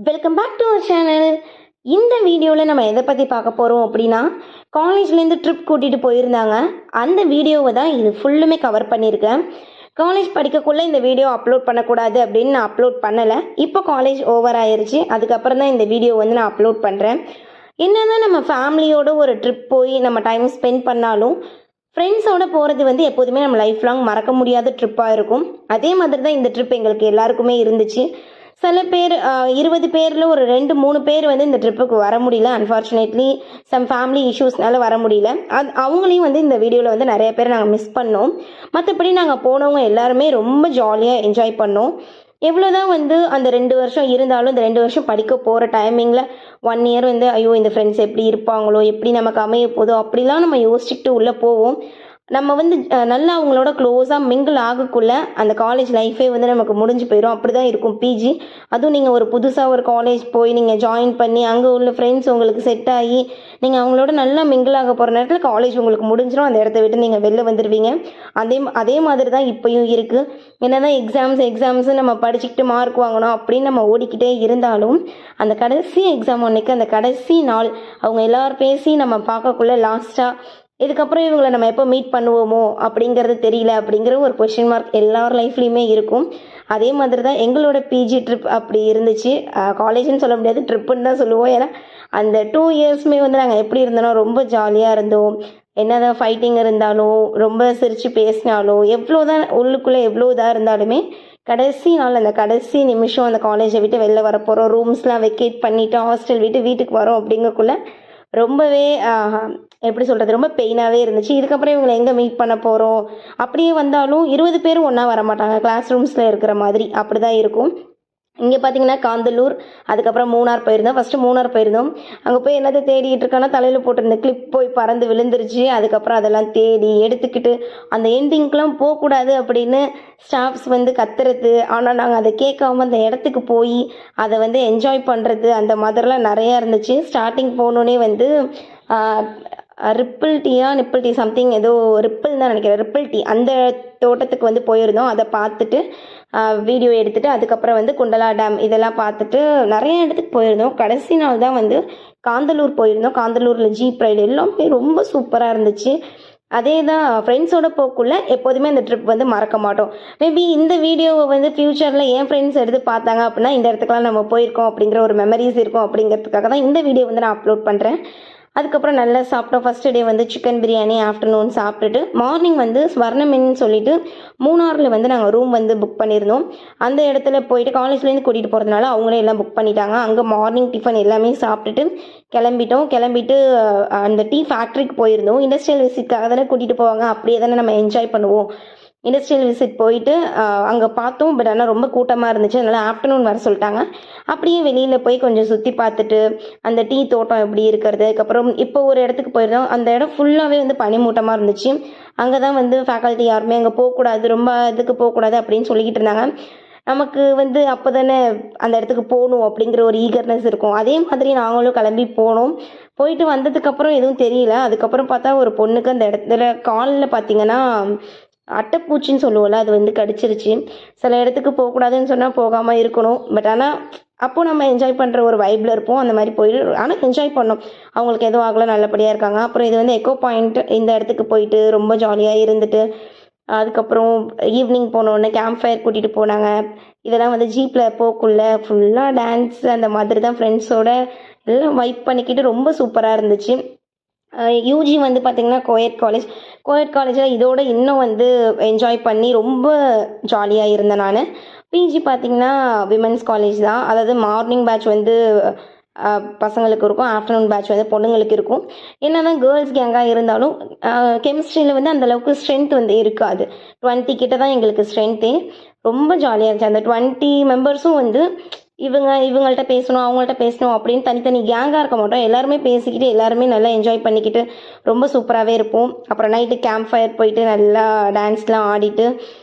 Welcome back to our channel. இந்த வீடியோவில் நம்ம எதை பற்றி பார்க்க போகிறோம் அப்படின்னா, காலேஜ்லேருந்து ட்ரிப் கூட்டிகிட்டு போயிருந்தாங்க. அந்த வீடியோவை தான் இது ஃபுல்லுமே கவர் பண்ணியிருக்கேன். காலேஜ் படிக்கக்குள்ளே இந்த வீடியோ அப்லோட் பண்ணக்கூடாது அப்படின்னு நான் அப்லோட் பண்ணலை. இப்போ காலேஜ் ஓவர் ஆயிருச்சு, அதுக்கப்புறம் தான் இந்த வீடியோ வந்து நான் அப்லோட் பண்ணுறேன். என்னதான் நம்ம ஃபேமிலியோட ஒரு ட்ரிப் போய் நம்ம டைம் ஸ்பெண்ட் பண்ணாலும் ஃப்ரெண்ட்ஸோட போகிறது வந்து எப்போதுமே நம்ம லைஃப் லாங் மறக்க முடியாத ட்ரிப்பாக இருக்கும். அதே மாதிரி தான் இந்த ட்ரிப் எங்களுக்கு எல்லாருக்குமே இருந்துச்சு. சில பேர் 20 பேரில் ஒரு 2-3 பேர் வந்து இந்த ட்ரிப்புக்கு வர முடியல. அன்ஃபார்ச்சுனேட்லி சம் ஃபேமிலி இஷ்யூஸ்னால வர முடியல. அவங்களையும் வந்து இந்த வீடியோவில் வந்து நிறைய பேர் நாங்கள் மிஸ் பண்ணோம். மற்றபடி நாங்கள் போனவங்க எல்லாருமே ரொம்ப ஜாலியாக என்ஜாய் பண்ணோம். எவ்வளோதான் வந்து அந்த 2 வருஷம் இருந்தாலும், இந்த 2 வருஷம் படிக்க போகிற டைமிங்கில் 1 இயர் வந்து ஐயோ இந்த ஃப்ரெண்ட்ஸ் எப்படி இருப்பாங்களோ, எப்படி நமக்கு அமைய போதோ அப்படிலாம் நம்ம யோசிச்சுட்டு உள்ளே போவோம். நம்ம வந்து நல்லா அவங்களோட க்ளோஸாக மிங்கிள் ஆகக்குள்ள அந்த காலேஜ் லைஃபே வந்து நமக்கு முடிஞ்சு போயிடும். அப்படி தான் இருக்கும் பிஜி. அதுவும் நீங்கள் ஒரு புதுசாக ஒரு காலேஜ் போய் நீங்கள் ஜாயின் பண்ணி அங்கே உள்ள ஃப்ரெண்ட்ஸ் உங்களுக்கு செட் ஆகி நீங்கள் அவங்களோட நல்லா மிங்கிள் ஆக போகிற நேரத்தில் காலேஜ் உங்களுக்கு முடிஞ்சிடும். அந்த இடத்த விட்டு நீங்கள் வெளில வந்துடுவீங்க. அதே மாதிரி தான் இப்போயும் இருக்குது. என்ன தான் எக்ஸாம்ஸு நம்ம படிச்சுக்கிட்டு மார்க் வாங்கணும் அப்படின்னு நம்ம ஓடிக்கிட்டே இருந்தாலும், அந்த கடைசி எக்ஸாம் அன்னைக்கு அந்த கடைசி நாள் அவங்க எல்லோரும் பேசி நம்ம பார்க்கக்குள்ள லாஸ்ட்டாக இதுக்கப்புறம் இவங்களை நம்ம எப்போ மீட் பண்ணுவோமோ அப்படிங்கிறது தெரியல அப்படிங்கிற ஒரு கொஷின் மார்க் எல்லார் லைஃப்லேயுமே இருக்கும். அதே மாதிரி தான் எங்களோட பிஜி ட்ரிப் அப்படி இருந்துச்சு. காலேஜ்னு சொல்ல முடியாது, ட்ரிப்புன்னு தான் சொல்லுவோம். ஏன்னா அந்த 2 இயர்ஸுமே வந்து நாங்கள் எப்படி இருந்தோன்னா ரொம்ப ஜாலியாக இருந்தோம். என்னதான் ஃபைட்டிங் இருந்தாலும், ரொம்ப சிரித்து பேசினாலும், எவ்வளோதான் உள்ளுக்குள்ளே எவ்வளோ இதாக இருந்தாலுமே கடைசி நாள் அந்த கடைசி நிமிஷம் அந்த காலேஜை விட்டு வெளில வர போகிறோம், ரூம்ஸ்லாம் வெக்கேட் பண்ணிவிட்டு ஹாஸ்டல் விட்டு வீட்டுக்கு வரோம் அப்படிங்கக்குள்ள ரொம்பவே எப்படி சொல்கிறது, ரொம்ப பெயினாகவே இருந்துச்சு. இதுக்கப்புறம் இவங்களை எங்கே மீட் பண்ண போகிறோம், அப்படியே வந்தாலும் 20 பேரும் ஒன்றா வர மாட்டாங்க. கிளாஸ் ரூம்ஸில் இருக்கிற மாதிரி அப்படி தான் இருக்கும். இங்கே பார்த்தீங்கன்னா காந்தலூர், அதுக்கப்புறம் மூணார் போயிருந்தோம். ஃபஸ்ட்டு மூணார் போயிருந்தோம். அங்கே போய் என்னதை தேடிட்டு இருக்கோன்னா, தலையில் போட்டிருந்த கிளிப் போய் பறந்து விழுந்துருச்சு. அதுக்கப்புறம் அதெல்லாம் தேடி எடுத்துக்கிட்டு அந்த எண்டிங்க்கெலாம் போகக்கூடாது அப்படின்னு ஸ்டாஃப்ஸ் வந்து கத்துறது. ஆனால் நாங்கள் அதை கேட்காம அந்த இடத்துக்கு போய் அதை வந்து என்ஜாய் பண்ணுறது அந்த மாதிரிலாம் நிறையா இருந்துச்சு. ஸ்டார்டிங் போனோடனே வந்து நிப்பிள் டீ சம்திங் ஏதோ ரிப்பிள் தான் நினைக்கிறேன், ரிப்பிள் டீ அந்த தோட்டத்துக்கு வந்து போயிருந்தோம். அதை பார்த்துட்டு வீடியோ எடுத்துகிட்டு அதுக்கப்புறம் வந்து குண்டலா டேம் இதெல்லாம் பார்த்துட்டு நிறைய இடத்துக்கு போயிருந்தோம். கடைசி நாள் தான் வந்து காந்தலூர் போயிருந்தோம். காந்தலூரில் ஜீப் ரைடு எல்லாமே ரொம்ப சூப்பராக இருந்துச்சு. அதே தான் ஃப்ரெண்ட்ஸோட போக்குள்ள எப்போதுமே அந்த ட்ரிப் வந்து மறக்க மாட்டோம். மேபி இந்த வீடியோவை வந்து ஃப்யூச்சரில் என் ஃப்ரெண்ட்ஸ் எடுத்து பார்த்தாங்க அப்படின்னா இந்த இடத்துக்குலாம் நம்ம போயிருக்கோம் அப்படிங்கிற ஒரு மெமரிஸ் இருக்கும். அப்படிங்கிறதுக்காக தான் இந்த வீடியோ வந்து நான் அப்லோட் பண்ணுறேன். அதுக்கப்புறம் நல்லா சாப்பிட்டோம். ஃபஸ்ட்டு டே வந்து சிக்கன் பிரியாணி ஆஃப்டர்நூன் சாப்பிட்டுட்டு மார்னிங் வந்து ஸ்வர்ணமின்னு சொல்லிட்டு மூணாரில் வந்து நாங்கள் ரூம் வந்து புக் பண்ணியிருந்தோம். அந்த இடத்துல போயிட்டு காலேஜ்லேருந்து கூட்டிகிட்டு போகிறதுனால அவங்களே எல்லாம் புக் பண்ணிட்டாங்க. அங்கே மார்னிங் டிஃபன் எல்லாமே சாப்பிட்டுட்டு கிளம்பிட்டு அந்த டீ ஃபேக்ட்ரிக்கு போயிருந்தோம். இண்டஸ்ட்ரியல் விசிட்காக தானே கூட்டிகிட்டு போவாங்க, அப்படியே தானே நம்ம என்ஜாய் பண்ணுவோம். இண்டஸ்ட்ரியல் விசிட் போயிட்டு அங்கே பார்த்தோம். பட் ஆனால் ரொம்ப கூட்டமாக இருந்துச்சு, அதனால் ஆஃப்டர்நூன் வர சொல்லிட்டாங்க. அப்படியே வெளியில் போய் கொஞ்சம் சுற்றி பார்த்துட்டு அந்த டீ தோட்டம் எப்படி இருக்கிறது. அதுக்கப்புறம் இப்போ ஒரு இடத்துக்கு போயிருந்தோம். அந்த இடம் ஃபுல்லாகவே வந்து பனிமூட்டமாக இருந்துச்சு. அங்கே தான் வந்து ஃபேக்கல்ட்டி யாருமே அங்கே போகக்கூடாது, ரொம்ப இதுக்கு போகக்கூடாது அப்படின்னு சொல்லிக்கிட்டு இருந்தாங்க. நமக்கு வந்து அப்போ தானே அந்த இடத்துக்கு போகணும் அப்படிங்கிற ஒரு ஈகர்னஸ் இருக்கும். அதே மாதிரி நாங்களும் கிளம்பி போனோம். போயிட்டு வந்ததுக்கப்புறம் எதுவும் தெரியல. அதுக்கப்புறம் பார்த்தா ஒரு பொண்ணுக்கு அந்த இடத்துல காலில் பார்த்தீங்கன்னா அட்டைப்பூச்சின்னு சொல்லுவோம்ல, அது வந்து கடிச்சிருச்சு. சில இடத்துக்கு போகக்கூடாதுன்னு சொன்னால் போகாமல் இருக்கணும். பட் ஆனால் அப்போது நம்ம என்ஜாய் பண்ணுற ஒரு வைப்பில் இருப்போம். அந்த மாதிரி போயிட்டு ஆனால் என்ஜாய் பண்ணோம். அவங்களுக்கு எதுவும் ஆகலை, நல்லபடியாக இருக்காங்க. அப்புறம் இது வந்து எக்கோ பாயிண்ட், இந்த இடத்துக்கு போயிட்டு ரொம்ப ஜாலியாக இருந்துட்டு அதுக்கப்புறம் ஈவினிங் போனோடனே கேம்ப் ஃபயர் கூட்டிகிட்டு போனாங்க. இதெல்லாம் வந்து ஜீப்பில் போக்குள்ள ஃபுல்லாக டான்ஸ் அந்த மாதிரி தான் ஃப்ரெண்ட்ஸோட எல்லாம் வைப் பண்ணிக்கிட்டு ரொம்ப சூப்பராக இருந்துச்சு. யூஜி வந்து பார்த்திங்கன்னா கோயட் காலேஜில் இதோட இன்னும் வந்து என்ஜாய் பண்ணி ரொம்ப ஜாலியாக இருந்தேன் நான். பிஜி பார்த்திங்கன்னா விமென்ஸ் காலேஜ் தான். அதாவது மார்னிங் பேட்ச் வந்து பசங்களுக்கு இருக்கும், ஆஃப்டர்நூன் பேட்ச் வந்து பொண்ணுங்களுக்கு இருக்கும். என்னன்னா கேர்ள்ஸ் கேங்காக இருந்தாலும் கெமிஸ்ட்ரியில் வந்து அந்தளவுக்கு ஸ்ட்ரென்த் வந்து இருக்காது. 20 கிட்ட தான் எங்களுக்கு ஸ்ட்ரென்த்தே. ரொம்ப ஜாலியாக இருந்துச்சு. அந்த 20 மெம்பர்ஸும் வந்து இவங்கள்ட்ட பேசணும் அவங்கள்ட்ட பேசணும் அப்படின்னு தனித்தனி கேங்காக இருக்க மாட்டோம். எல்லாருமே பேசிக்கிட்டு எல்லாருமே நல்லா என்ஜாய் பண்ணிக்கிட்டு ரொம்ப சூப்பராகவே இருப்போம். அப்புறம் நைட்டு கேம்ப் ஃபயர் போயிட்டு நல்லா டான்ஸ்லாம் ஆடிட்டு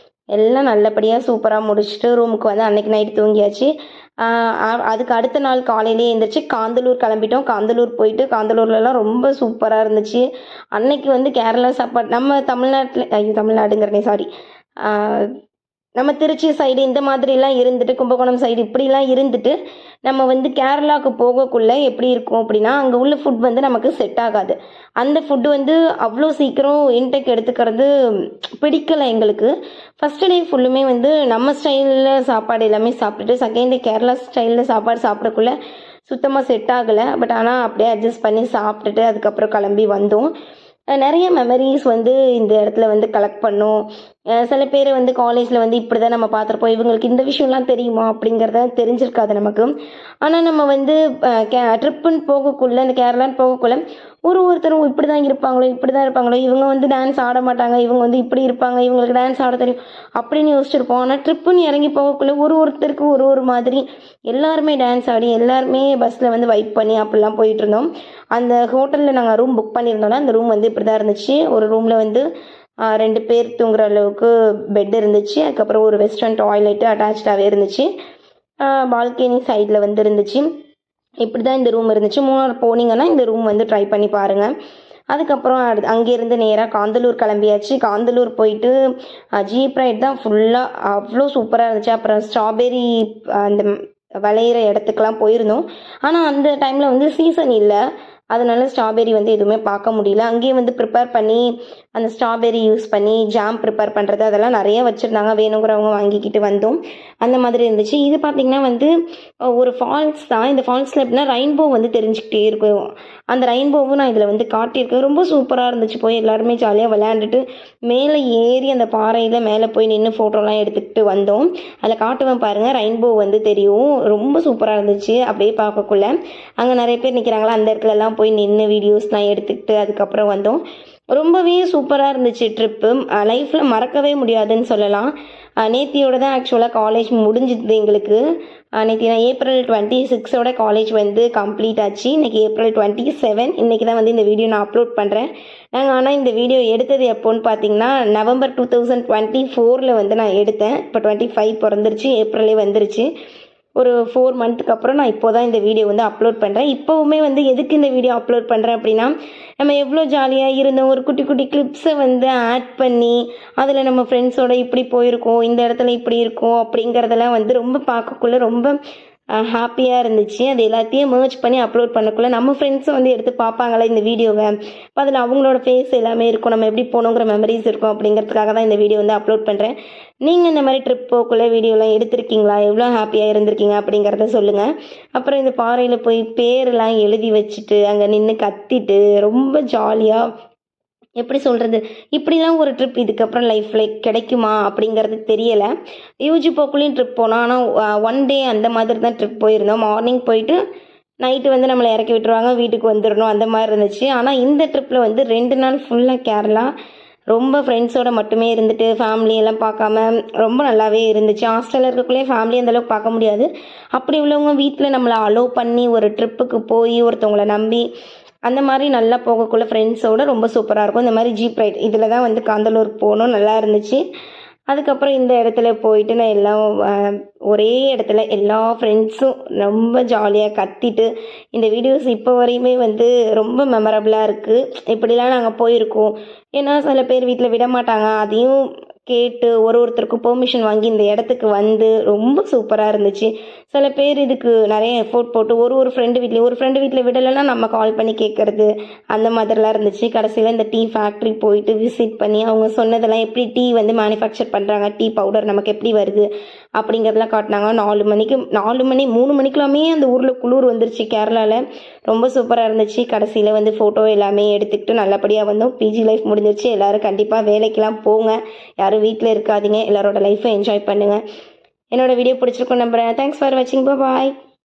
எல்லாம் நல்லபடியாக சூப்பராக முடிச்சுட்டு ரூமுக்கு வந்து அன்றைக்கி நைட்டு தூங்கியாச்சு. அதுக்கு அடுத்த நாள் காலையிலே எழுந்திரிச்சு காந்தலூர் கிளம்பிட்டோம். காந்தலூர் போயிட்டு காந்தலூர்லலாம் ரொம்ப சூப்பராக இருந்துச்சு. அன்னைக்கு வந்து கேரளா சாப்பாடு நம்ம தமிழ்நாடுங்கிறனே சாரி நம்ம திருச்சி சைடு இந்த மாதிரிலாம் இருந்துட்டு, கும்பகோணம் சைடு இப்படிலாம் இருந்துட்டு நம்ம வந்து கேரளாவுக்கு போகக்குள்ள எப்படி இருக்கும் அப்படின்னா, அங்கே உள்ள ஃபுட் வந்து நமக்கு செட் ஆகாது. அந்த ஃபுட்டு வந்து அவ்வளோ சீக்கிரம் இன்டேக் எடுத்துக்கிறது பிடிக்கல எங்களுக்கு. ஃபஸ்ட்டு டே ஃபுல்லுமே வந்து நம்ம ஸ்டைலில் சாப்பாடு எல்லாமே சாப்பிட்டுட்டு, செகண்ட் டே கேரளா ஸ்டைலில் சாப்பாடு சாப்பிடக்குள்ள சுத்தமாக செட் ஆகலை. பட் ஆனால் அப்படியே அட்ஜஸ்ட் பண்ணி சாப்பிட்டுட்டு அதுக்கப்புறம் கிளம்பி வந்தோம். நிறைய மெமரிஸ் வந்து இந்த இடத்துல வந்து கலெக்ட் பண்ணோம். சில பேர் வந்து காலேஜில் வந்து இப்படி தான் நம்ம பார்த்துருப்போம், இவங்களுக்கு இந்த விஷயம்லாம் தெரியுமா அப்படிங்கிறத தெரிஞ்சிருக்காது நமக்கு. ஆனால் நம்ம வந்து ட்ரிப்புன்னு போகக்குள்ள, இந்த கேரளான்னு போகக்குள்ள ஒருத்தரும் இப்படி தான் இருப்பாங்களோ, இப்படி தான் இருப்பாங்களோ, இவங்க வந்து டான்ஸ் ஆட மாட்டாங்க, இவங்க வந்து இப்படி இருப்பாங்க, இவங்களுக்கு டான்ஸ் ஆட தெரியும் அப்படின்னு யோசிச்சிருப்போம். ஆனால் ட்ரிப்புன்னு இறங்கி போகக்குள்ள ஒருத்தருக்கு ஒரு மாதிரி எல்லாருமே டான்ஸ் ஆடி எல்லாருமே பஸ்ஸில் வந்து வைப் பண்ணி அப்படிலாம் போயிட்டு இருந்தோம். அந்த ஹோட்டலில் நாங்கள் ரூம் புக் பண்ணியிருந்தோம்னா அந்த ரூம் வந்து இப்படி தான் இருந்துச்சு. ஒரு ரூமில் வந்து 2 பேர் தூங்குற அளவுக்கு பெட் இருந்துச்சு. அதுக்கப்புறம் ஒரு வெஸ்டர்ன் டாய்லெட்டு அட்டாச்சாகவே இருந்துச்சு. பால்கனி சைடில் வந்து இருந்துச்சு. இப்படி தான் இந்த ரூம் இருந்துச்சு. மூணார் போனீங்கன்னா இந்த ரூம் வந்து ட்ரை பண்ணி பாருங்கள். அதுக்கப்புறம் அங்கேருந்து நேராக காந்தலூர் கிளம்பியாச்சு. காந்தலூர் போயிட்டு ஜீப் ரைட் தான் ஃபுல்லாக அவ்வளோ சூப்பராக இருந்துச்சு. அப்புறம் ஸ்ட்ராபெரி அந்த விளையிற இடத்துக்கெலாம் போயிருந்தோம். ஆனால் அந்த டைமில் வந்து சீசன் இல்லை, அதனால ஸ்ட்ராபெரி வந்து எதுவுமே பார்க்க முடியல. அங்கேயே வந்து ப்ரிப்பேர் பண்ணி அந்த ஸ்ட்ராபெரி யூஸ் பண்ணி ஜாம் ப்ரிப்பேர் பண்ணுறது அதெல்லாம் நிறைய வச்சுருந்தாங்க. வேணுங்கிறவங்க வாங்கிக்கிட்டு வந்தோம். அந்த மாதிரி இருந்துச்சு. இது பார்த்திங்கன்னா வந்து ஒரு ஃபால்ஸ் தான். இந்த ஃபால்ஸில் எப்படின்னா ரெயின்போ வந்து தெரிஞ்சுக்கிட்டே இருக்கும். அந்த ரெயின்போவும் நான் இதில் வந்து காட்டியிருக்கேன். ரொம்ப சூப்பராக இருந்துச்சு. போய் எல்லாருமே ஜாலியாக விளையாண்டுட்டு மேலே ஏறி அந்த பாறையில் மேலே போய் நின்று ஃபோட்டோலாம் எடுத்துக்கிட்டு வந்தோம். அதில் காட்டுவேன் பாருங்கள், ரெயின்போ வந்து தெரியும். ரொம்ப சூப்பராக இருந்துச்சு. அப்படியே பார்க்கக்குள்ள அங்கே நிறைய பேர் நிற்கிறாங்களா, அந்த இடத்துலலாம் போய் நின்று வீடியோஸ்லாம் எடுத்துக்கிட்டு அதுக்கப்புறம் வந்தோம். ரொம்பவே சூப்பராக இருந்துச்சு ட்ரிப்பு. லைஃப்பில் மறக்கவே முடியாதுன்னு சொல்லலாம். நேத்தியோட தான் ஆக்சுவலாக காலேஜ் முடிஞ்சுது எங்களுக்கு. நேற்று நான் April 26 காலேஜ் வந்து கம்ப்ளீட் ஆச்சு. இன்றைக்கி April 27. இன்றைக்கி தான் வந்து இந்த வீடியோ நான் அப்லோட் பண்ணுறேன். நாங்கள் ஆனால் இந்த வீடியோ எடுத்தது எப்போன்னு பார்த்தீங்கன்னா November 2024 வந்து நான் எடுத்தேன். இப்போ 25 பிறந்துருச்சு, ஏப்ரலே வந்துருச்சு. ஒரு 4 மந்த்துக்கு அப்புறம் நான் இப்போ தான் இந்த வீடியோ வந்து அப்லோட் பண்ணுறேன். இப்போவுமே வந்து எதுக்கு இந்த வீடியோ அப்லோட் பண்ணுறேன் அப்படின்னா, நம்ம எவ்வளோ ஜாலியாக இருந்தோம், ஒரு குட்டி குட்டி கிளிப்ஸை வந்து ஆட் பண்ணி அதில் நம்ம ஃப்ரெண்ட்ஸோடு இப்படி போயிருக்கோம், இந்த இடத்துல இப்படி இருக்கோம் அப்படிங்கிறதெல்லாம் வந்து ரொம்ப பார்க்கக்குள்ள ரொம்ப ஹாப்பியாக இருந்துச்சு. அது எல்லாத்தையும் மர்ஜ் பண்ணி அப்லோட் பண்ணக்குள்ள நம்ம ஃப்ரெண்ட்ஸும் வந்து எடுத்து பார்ப்பாங்களே இந்த வீடியோவை. அதில் அவங்களோட ஃபேஸ் எல்லாமே இருக்கும், நம்ம எப்படி போகணுங்கிற மெமரிஸ் இருக்கும். அப்படிங்கிறதுக்காக தான் இந்த வீடியோ வந்து அப்லோட் பண்ணுறேன். நீங்கள் இந்த மாதிரி ட்ரிப் போக்குள்ளே வீடியோலாம் எடுத்திருக்கீங்களா, எவ்வளோ ஹாப்பியாக இருந்திருக்கீங்க அப்படிங்கிறத சொல்லுங்கள். அப்புறம் இந்த பாறையில் போய் பேரெல்லாம் எழுதி வச்சுட்டு அங்கே நின்று கத்திட்டு ரொம்ப ஜாலியாக, எப்படி சொல்கிறது, இப்படிலாம் ஒரு ட்ரிப் இதுக்கப்புறம் லைஃப்பில் கிடைக்குமா அப்படிங்கிறது தெரியலை. யூஜி போக்குள்ளேயும் ட்ரிப் போனோம். ஆனால் 1 டே அந்த மாதிரி தான் ட்ரிப் போயிருந்தோம். மார்னிங் போயிட்டு நைட்டு வந்து நம்மளை இறக்கி விட்டுருவாங்க, வீட்டுக்கு வந்துடணும், அந்த மாதிரி இருந்துச்சு. ஆனால் இந்த ட்ரிப்பில் வந்து 2 நாள் ஃபுல்லாக கேரளா ரொம்ப ஃப்ரெண்ட்ஸோடு மட்டுமே இருந்துட்டு ஃபேமிலியெல்லாம் பார்க்காம ரொம்ப நல்லாவே இருந்துச்சு. ஹாஸ்டலில் இருக்கக்குள்ளே ஃபேமிலி அந்தளவுக்கு பார்க்க முடியாது. அப்படி உள்ளவங்க வீட்டில் நம்மளை அலோவ் பண்ணி ஒரு ட்ரிப்புக்கு போய் ஒருத்தவங்களை நம்பி அந்த மாதிரி நல்லா போகக்குள்ள ஃப்ரெண்ட்ஸோடு ரொம்ப சூப்பராக இருக்கும். இந்த மாதிரி ஜீப் ரைட் இதில் தான் வந்து காந்தலூர் போகணும், நல்லா இருந்துச்சு. அதுக்கப்புறம் இந்த இடத்துல போயிட்டு நான் எல்லாம் ஒரே இடத்துல எல்லா ஃப்ரெண்ட்ஸும் ரொம்ப ஜாலியாக கத்திட்டு இந்த வீடியோஸ் இப்போ வரையுமே வந்து ரொம்ப மெமரபுளாக இருக்குது. இப்படிலாம் நாங்கள் போயிருக்கோம். ஏன்னா சில பேர் வீட்டில் விட மாட்டாங்க, அதையும் கேட்டு ஒருத்தருக்கும் பெர்மிஷன் வாங்கி இந்த இடத்துக்கு வந்து ரொம்ப சூப்பராக இருந்துச்சு. சில பேர் இதுக்கு நிறைய எஃபோர்ட் போட்டு ஒரு ஃப்ரெண்டு வீட்லேயும் ஒரு ஃப்ரெண்டு வீட்டில் விடலைன்னா நம்ம கால் பண்ணி கேட்குறது அந்த மாதிரிலாம் இருந்துச்சு. கடைசியில் இந்த டீ ஃபேக்ட்ரி போயிட்டு விசிட் பண்ணி அவங்க சொன்னதெல்லாம் எப்படி டீ வந்து மேனுஃபேக்சர் பண்ணுறாங்க, டீ பவுடர் நமக்கு எப்படி வருது அப்படிங்கிறதெல்லாம் காட்டினாங்க. 4 மணி 3 மணிக்கெல்லாமே அந்த ஊரில் குளிர் வந்துருச்சு கேரளாவில். ரொம்ப சூப்பராக இருந்துச்சு. கடைசியில் வந்து ஃபோட்டோ எல்லாமே எடுத்துக்கிட்டு நல்லபடியாக வந்தோம். பிஜி லைஃப் முடிஞ்சிருச்சு. எல்லோரும் கண்டிப்பாக வேலைக்கெலாம் போங்க, யாரும் வீட்டில் இருக்காதீங்க, எல்லாரோட லைஃப்பை என்ஜாய் பண்ணுங்கள். என்னோடய வீடியோ பிடிச்சிருக்கும் நம்புகிறேன். தேங்க்ஸ் ஃபார் வாட்சிங். பாய்.